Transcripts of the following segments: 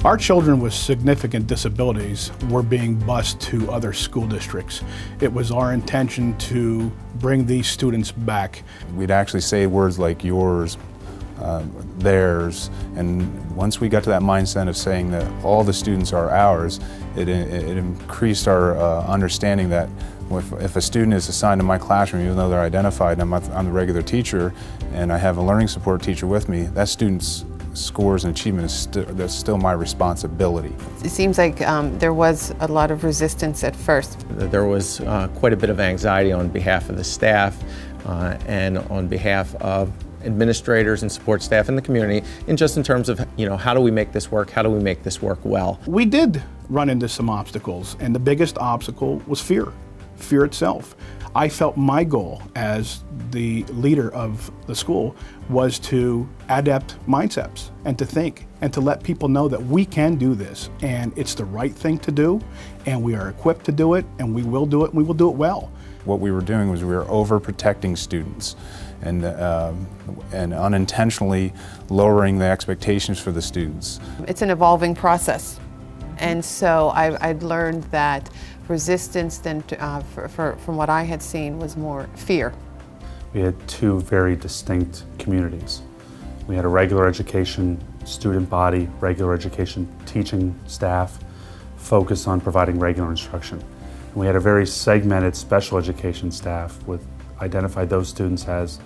Our children with significant disabilities were being bused to other school districts. It was our intention to bring these students back. We'd actually say words like yours, theirs, and once we got to that mindset of saying that all the students are ours, it increased our understanding that if a student is assigned to my classroom, even though they're identified, and I'm the regular teacher, and I have a learning support teacher with me, that student's scores and achievement is that's still my responsibility. It seems like there was a lot of resistance at first. There was quite a bit of anxiety on behalf of the staff and on behalf of administrators and support staff in the community, and just in terms of, how do we make this work? How do we make this work well? We did run into some obstacles, and the biggest obstacle was fear itself. I felt my goal as the leader of the school was to adapt mindsets and to think and to let people know that we can do this and it's the right thing to do and we are equipped to do it and we will do it and we will do it well. What we were doing was we were overprotecting students and unintentionally lowering the expectations for the students. It's an evolving process, and so I'd learned that resistance then from what I had seen was more fear. We had two very distinct communities. We had a regular education student body, regular education teaching staff focused on providing regular instruction. And we had a very segmented special education staff with identified those students as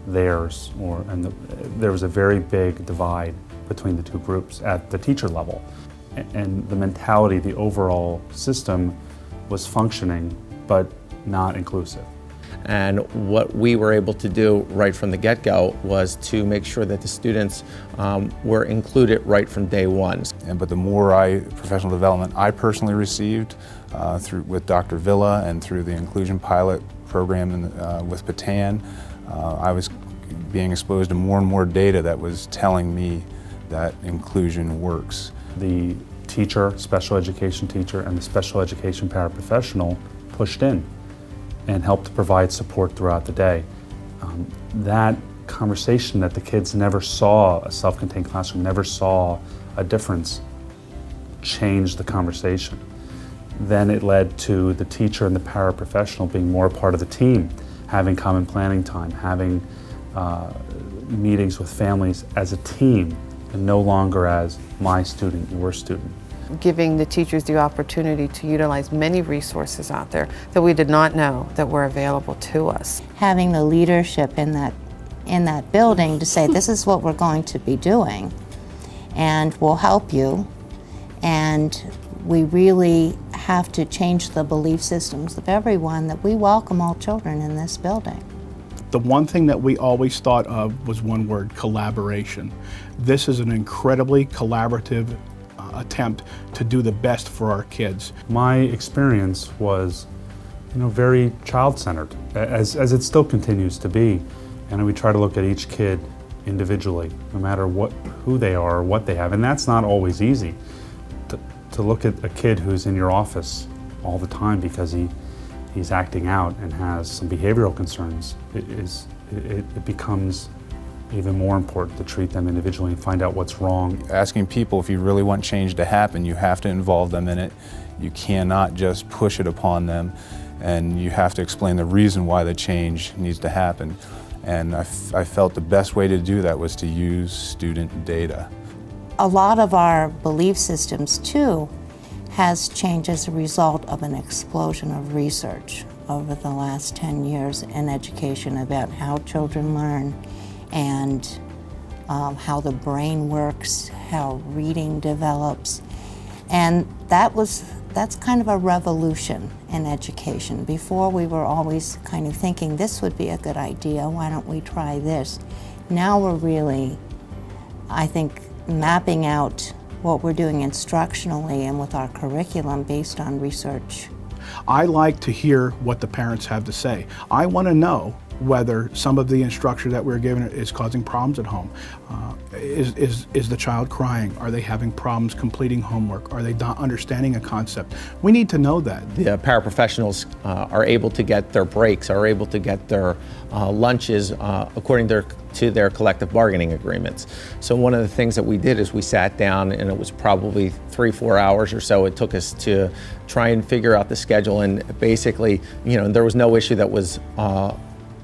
theirs, there was a very big divide between the two groups at the teacher level. And the mentality, the overall system was functioning, but not inclusive. And what we were able to do right from the get-go was to make sure that the students were included right from day one. But the more professional development I personally received with Dr. Villa and through the inclusion pilot program with Patan, I was being exposed to more and more data that was telling me that inclusion works. The teacher, special education teacher, and the special education paraprofessional pushed in and helped to provide support throughout the day. That conversation that the kids never saw a self-contained classroom, never saw a difference, changed the conversation. Then it led to the teacher and the paraprofessional being more a part of the team, having common planning time, having meetings with families as a team, and no longer as my student, your student. Giving the teachers the opportunity to utilize many resources out there that we did not know that were available to us. Having the leadership in that building to say, this is what we're going to be doing, and we'll help you, and we really have to change the belief systems of everyone that we welcome all children in this building. The one thing that we always thought of was one word: collaboration. This is an incredibly collaborative attempt to do the best for our kids. My experience was, very child-centered, as it still continues to be. And we try to look at each kid individually, no matter who they are or what they have. And that's not always easy. To look at a kid who's in your office all the time because he's acting out and has some behavioral concerns, it becomes even more important to treat them individually and find out what's wrong. Asking people, if you really want change to happen, you have to involve them in it. You cannot just push it upon them, and you have to explain the reason why the change needs to happen. And I felt the best way to do that was to use student data. A lot of our belief systems, too, has changed as a result of an explosion of research over the last 10 years in education about how children learn and how the brain works, how reading develops. And that's kind of a revolution in education. Before, we were always kind of thinking, this would be a good idea, why don't we try this? Now we're really, I think, mapping out what we're doing instructionally and with our curriculum based on research. I like to hear what the parents have to say. I want to know whether some of the instruction that we're given is causing problems at home. Is the child crying? Are they having problems completing homework? Are they not understanding a concept? We need to know that. The paraprofessionals are able to get their breaks, are able to get their lunches according to their collective bargaining agreements. So one of the things that we did is we sat down, and it was probably 3-4 hours or so it took us to try and figure out the schedule, and basically, there was no issue that was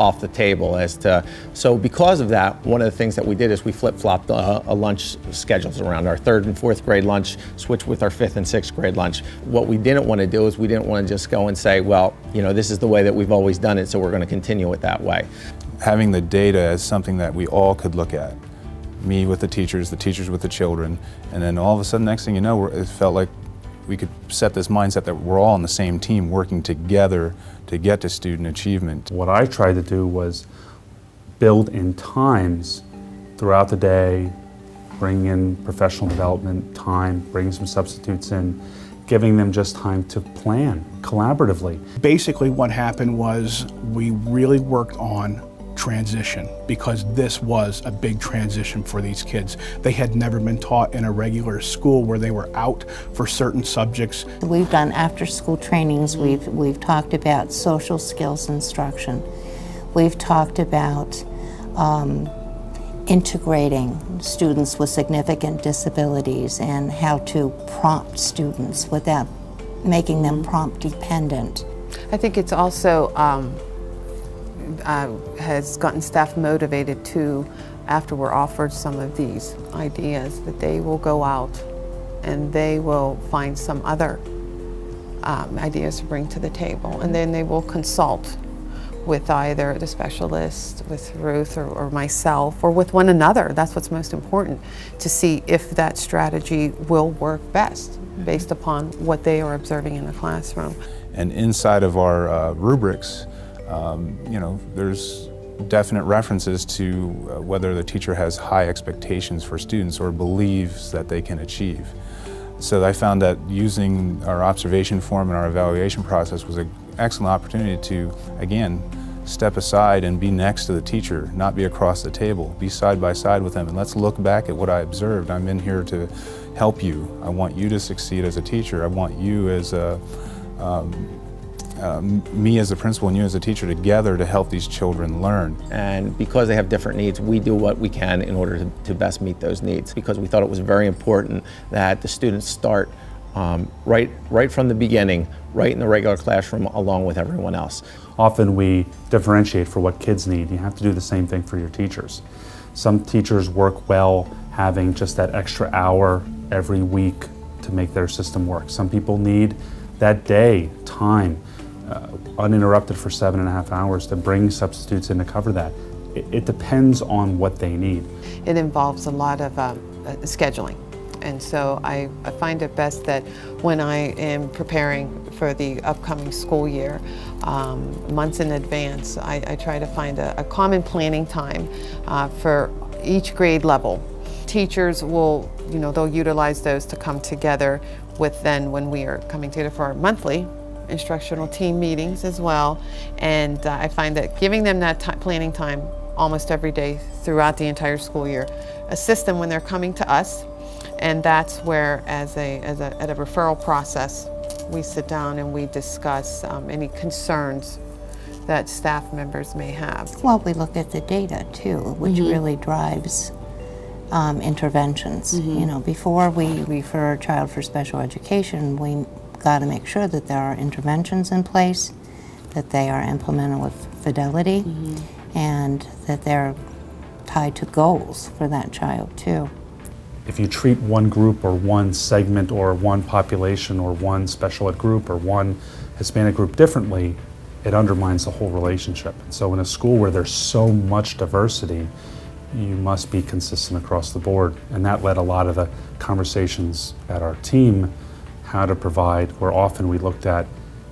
off the table as to, so because of that, one of the things that we did is we flip-flopped lunch schedules around. Our 3rd and 4th grade lunch switched with our 5th and 6th grade lunch. What we didn't want to do is we didn't want to just go and say, well, this is the way that we've always done it, so we're going to continue it that way. Having the data as something that we all could look at, me with the teachers with the children, and then all of a sudden, next thing you know, it felt like we could set this mindset that we're all on the same team working together to get to student achievement. What I tried to do was build in times throughout the day, bring in professional development time, bring some substitutes in, giving them just time to plan collaboratively. Basically what happened was we really worked on transition, because this was a big transition for these kids. They had never been taught in a regular school where they were out for certain subjects. We've done after-school trainings. We've talked about social skills instruction. We've talked about integrating students with significant disabilities and how to prompt students without making them prompt dependent. I think it's also has gotten staff motivated to, after we're offered some of these ideas, that they will go out and they will find some other ideas to bring to the table, and then they will consult with either the specialist, with Ruth or myself, or with one another. That's what's most important, to see if that strategy will work best based upon what they are observing in the classroom. And inside of our rubrics, there's definite references to whether the teacher has high expectations for students or believes that they can achieve. So I found that using our observation form and our evaluation process was an excellent opportunity to, again, step aside and be next to the teacher, not be across the table, be side by side with them, and let's look back at what I observed. I'm in here to help you. I want you to succeed as a teacher. I want you as a me as a principal and you as a teacher together to help these children learn. And because they have different needs, we do what we can in order to best meet those needs, because we thought it was very important that the students start right from the beginning, right in the regular classroom along with everyone else. Often we differentiate for what kids need. You have to do the same thing for your teachers. Some teachers work well having just that extra hour every week to make their system work. Some people need that day, time, uninterrupted for 7.5 hours to bring substitutes in to cover that. It depends on what they need. It involves a lot of scheduling. And so I find it best that when I am preparing for the upcoming school year, months in advance, I try to find a common planning time for each grade level. Teachers will, they'll utilize those to come together with then when we are coming together for our monthly instructional team meetings as well. And I find that giving them that planning time almost every day throughout the entire school year assists them when they're coming to us. And that's where, at a referral process, we sit down and we discuss any concerns that staff members may have. Well, we look at the data too, which really drives interventions. Before we refer a child for special education, we got to make sure that there are interventions in place, that they are implemented with fidelity, and that they're tied to goals for that child too. If you treat one group or one segment or one population or one special ed group or one Hispanic group differently, it undermines the whole relationship. And so in a school where there's so much diversity, you must be consistent across the board. And that led a lot of the conversations at our team, how to provide, where often we looked at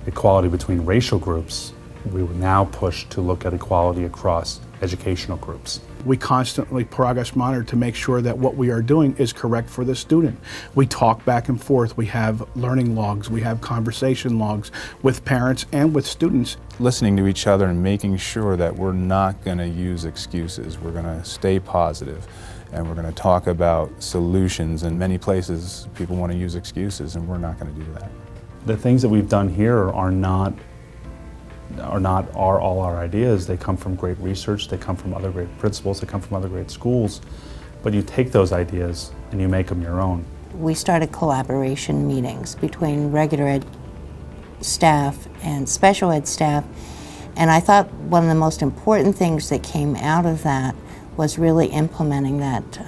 equality between racial groups, we would now push to look at equality across educational groups. we constantly progress monitor to make sure that what we are doing is correct for the student. We talk back and forth. We have learning logs. We have conversation logs with parents and with students. Listening to each other and making sure that we're not going to use excuses. We're going to stay positive, and we're going to talk about solutions. In many places, people want to use excuses, and we're not going to do that. The things that we've done here are all our ideas. They come from great research, they come from other great principals, they come from other great schools, but you take those ideas and you make them your own. We started collaboration meetings between regular ed staff and special ed staff, and I thought one of the most important things that came out of that was really implementing that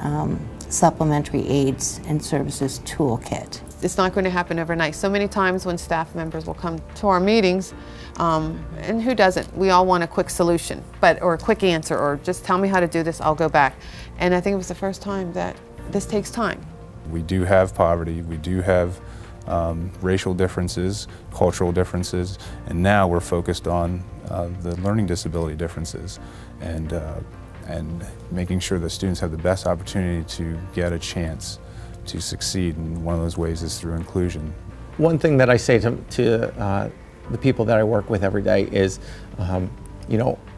supplementary aids and services toolkit. It's not going to happen overnight. So many times when staff members will come to our meetings, and who doesn't? We all want a quick solution, or a quick answer, or just tell me how to do this, I'll go back. And I think it was the first time that this takes time. We do have poverty, we do have racial differences, cultural differences, and now we're focused on the learning disability differences and making sure that students have the best opportunity to get a chance to succeed, and one of those ways is through inclusion. One thing that I say to the people that I work with every day is,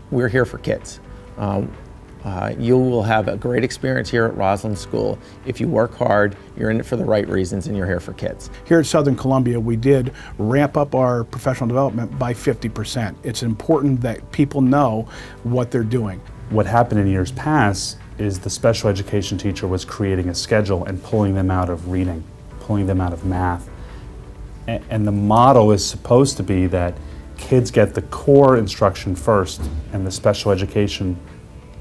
we're here for kids. You will have a great experience here at Roslyn School. If you work hard, you're in it for the right reasons, and you're here for kids. Here at Southern Columbia, we did ramp up our professional development by 50%. It's important that people know what they're doing. What happened in years past is the special education teacher was creating a schedule and pulling them out of reading, pulling them out of math. And the model is supposed to be that kids get the core instruction first, and the special education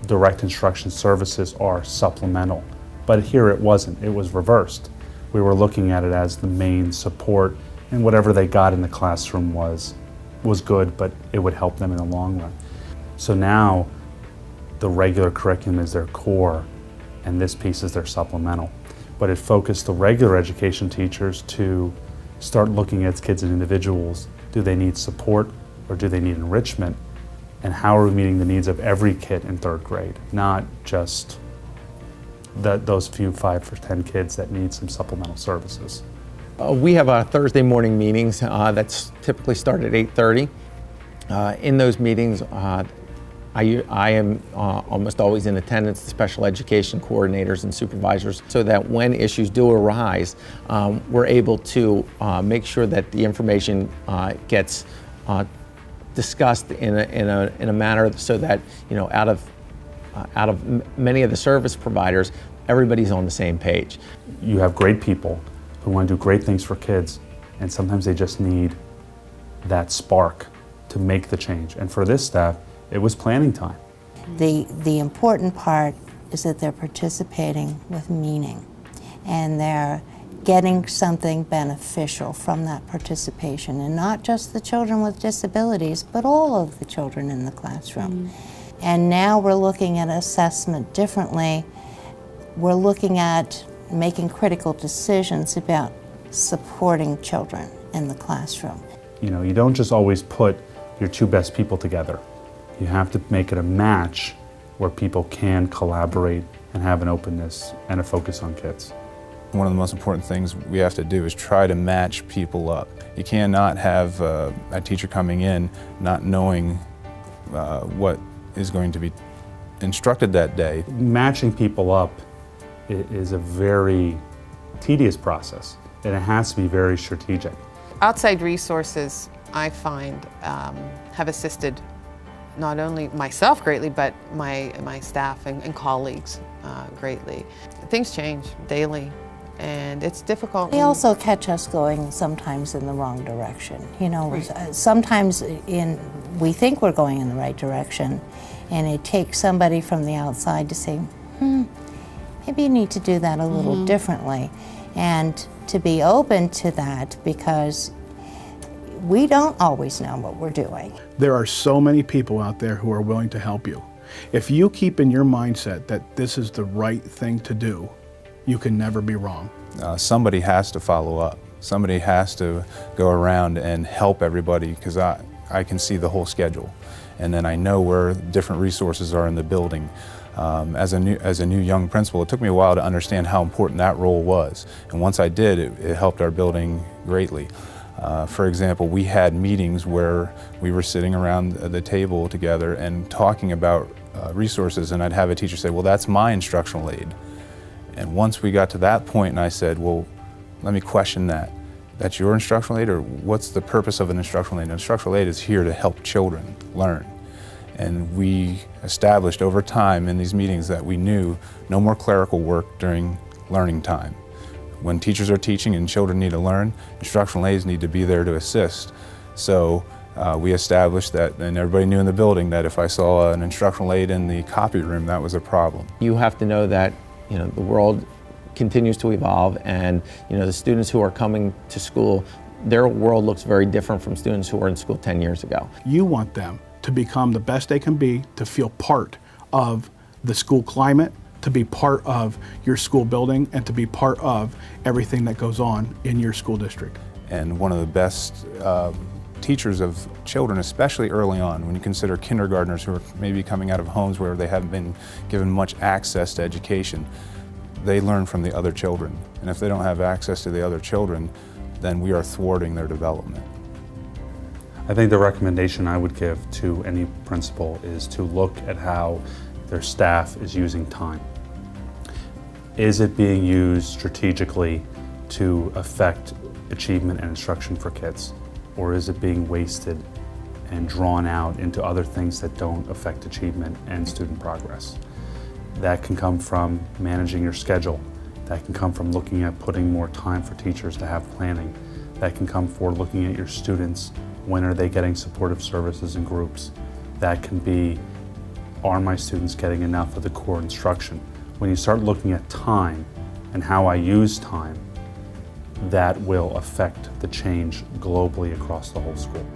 direct instruction services are supplemental. But here it wasn't, it was reversed. We were looking at it as the main support, and whatever they got in the classroom was good, but it would help them in the long run. So now the regular curriculum is their core, and this piece is their supplemental. But it focused the regular education teachers to start looking at kids as individuals. Do they need support, or do they need enrichment? And how are we meeting the needs of every kid in third grade, not just those few 5 or 10 kids that need some supplemental services? We have Thursday morning meetings that's typically start at 8:30. In those meetings, I am almost always in attendance, the special education coordinators and supervisors, so that when issues do arise, we're able to make sure that the information gets discussed in a manner so that, out of many of the service providers, everybody's on the same page. You have great people who want to do great things for kids, and sometimes they just need that spark to make the change. And for this staff, it was planning time. The important part is that they're participating with meaning, and they're getting something beneficial from that participation, and not just the children with disabilities, but all of the children in the classroom. And now we're looking at assessment differently. We're looking at making critical decisions about supporting children in the classroom. You don't just always put your two best people together. You have to make it a match where people can collaborate and have an openness and a focus on kids. One of the most important things we have to do is try to match people up. You cannot have a teacher coming in not knowing what is going to be instructed that day. Matching people up is a very tedious process, and it has to be very strategic. Outside resources, I find, have assisted not only myself greatly, but my staff and colleagues greatly. Things change daily, and it's difficult. They also catch us going sometimes in the wrong direction. Right. Sometimes we think we're going in the right direction, and it takes somebody from the outside to say, maybe you need to do that a little differently, and to be open to that, because we don't always know what we're doing. There are so many people out there who are willing to help you. If you keep in your mindset that this is the right thing to do, you can never be wrong. Somebody has to follow up. Somebody has to go around and help everybody, because I can see the whole schedule. And then I know where different resources are in the building. As a new young principal, it took me a while to understand how important that role was. And once I did, it helped our building greatly. For example, we had meetings where we were sitting around the table together and talking about resources, and I'd have a teacher say, well, that's my instructional aid. And once we got to that point and I said, well, let me question that. That's your instructional aid, or what's the purpose of an instructional aid? An instructional aid is here to help children learn. And we established over time in these meetings that we knew no more clerical work during learning time. When teachers are teaching and children need to learn, instructional aides need to be there to assist. So we established that, and everybody knew in the building that if I saw an instructional aide in the copy room, that was a problem. You have to know that the world continues to evolve, and the students who are coming to school, their world looks very different from students who were in school 10 years ago. You want them to become the best they can be, to feel part of the school climate, to be part of your school building, and to be part of everything that goes on in your school district. And one of the best teachers of children, especially early on, when you consider kindergartners who are maybe coming out of homes where they haven't been given much access to education, they learn from the other children. And if they don't have access to the other children, then we are thwarting their development. I think the recommendation I would give to any principal is to look at how their staff is using time. Is it being used strategically to affect achievement and instruction for kids? Or is it being wasted and drawn out into other things that don't affect achievement and student progress? That can come from managing your schedule. That can come from looking at putting more time for teachers to have planning. That can come for looking at your students. When are they getting supportive services and groups? That can be, are my students getting enough of the core instruction? When you start looking at time and how I use time, that will affect the change globally across the whole school.